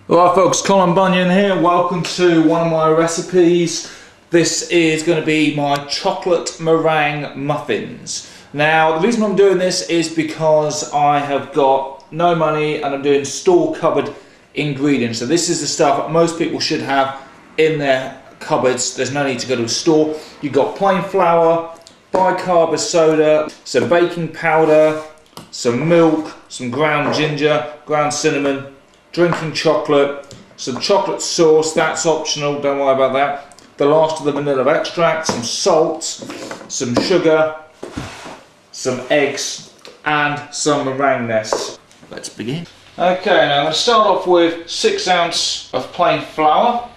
Alright folks, Colin Bunyan here. Welcome to one of my recipes. This is going to be my chocolate meringue muffins. Now the reason I'm doing this is because I have got no money and I'm doing store cupboard ingredients. So this is the stuff that most people should have in their cupboards. There's no need to go to a store. You've got plain flour, bicarb soda, some baking powder, some milk, some ground ginger, ground cinnamon, drinking chocolate, some chocolate sauce, that's optional, don't worry about that. The last of the vanilla extract, some salt, some sugar, some eggs and some meringue nests. Let's begin. Okay, now I'm going to start off with 6 ounces of plain flour.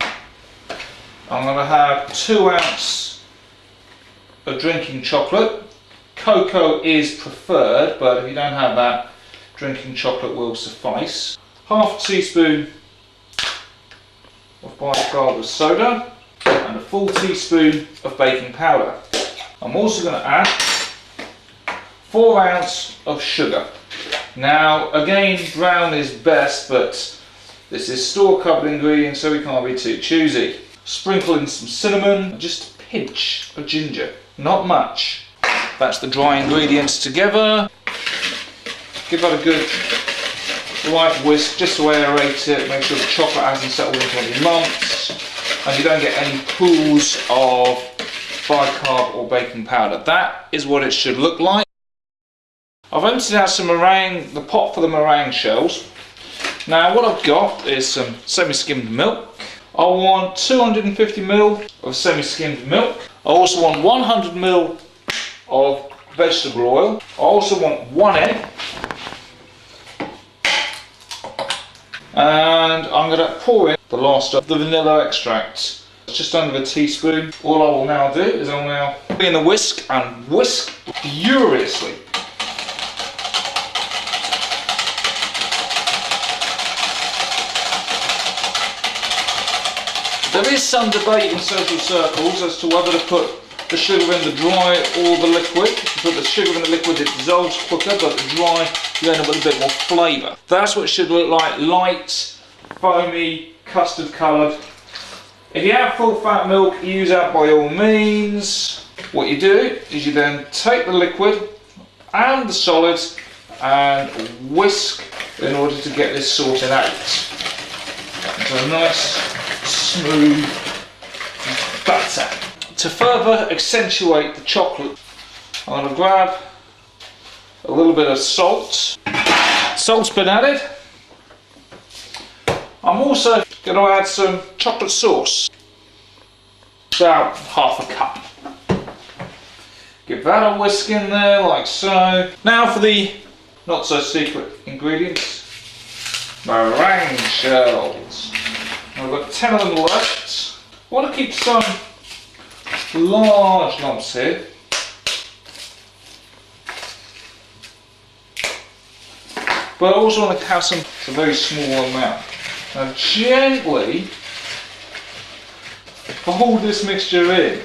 I'm going to have 2 ounces of drinking chocolate. Cocoa is preferred, but if you don't have that, drinking chocolate will suffice. Half a teaspoon of bicarb soda and a full teaspoon of baking powder. I'm also going to add 4 ounces of sugar. Now again, brown is best, but this is store cupboard ingredient, so we can't be too choosy. Sprinkle in some cinnamon, just a pinch of ginger, not much. That's the dry ingredients together. Give that a good light whisk, just to aerate it, make sure the chocolate hasn't settled into any lumps and you don't get any pools of bicarb or baking powder. That is what it should look like. I've emptied out some meringue, the pot for the meringue shells. Now what I've got is some semi-skimmed milk. I want 250 ml of semi-skimmed milk. I also want 100 ml of vegetable oil. I also want 1 egg. And I'm going to pour in the last of the vanilla extract. It's just under a teaspoon. All I will now do is I'll now put in the whisk and whisk furiously. There is some debate in social circles as to whether to put the sugar in the dry or the liquid. If you put the sugar in the liquid, it dissolves quicker, but the dry, you end up with a bit more flavour. That's what it should look like: light, foamy, custard coloured. If you have full fat milk, use that by all means. What you do is you then take the liquid and the solids and whisk in order to get this sorted out. So a nice smooth batter. To further accentuate the chocolate, I'm going to grab a little bit of salt. Salt's been added. I'm also going to add some chocolate sauce, about half a cup. Give that a whisk in there like so. Now for the not so secret ingredients, meringue shells. I've got 10 of them left. I want to keep some large lumps here. But I also want to have some very small amount. Now gently fold this mixture in.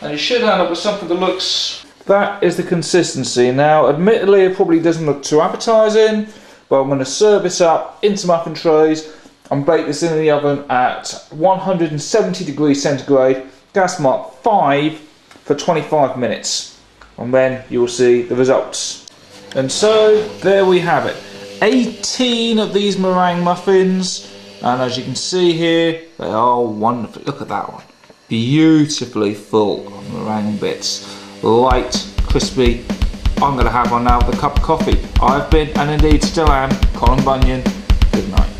And you should end up with something that looks... That is the consistency. Now admittedly it probably doesn't look too appetizing, but I'm going to serve this up into muffin trays and bake this in the oven at 170 degrees centigrade, gas mark 5 for 25 minutes. And then you will see the results. And so there we have it. 18 of these meringue muffins, and as you can see here, they are wonderful. Look at that one. Beautifully full of meringue bits. Light, crispy. I'm going to have one now with a cup of coffee. I've been, and indeed still am, Colin Bunyan. Good night.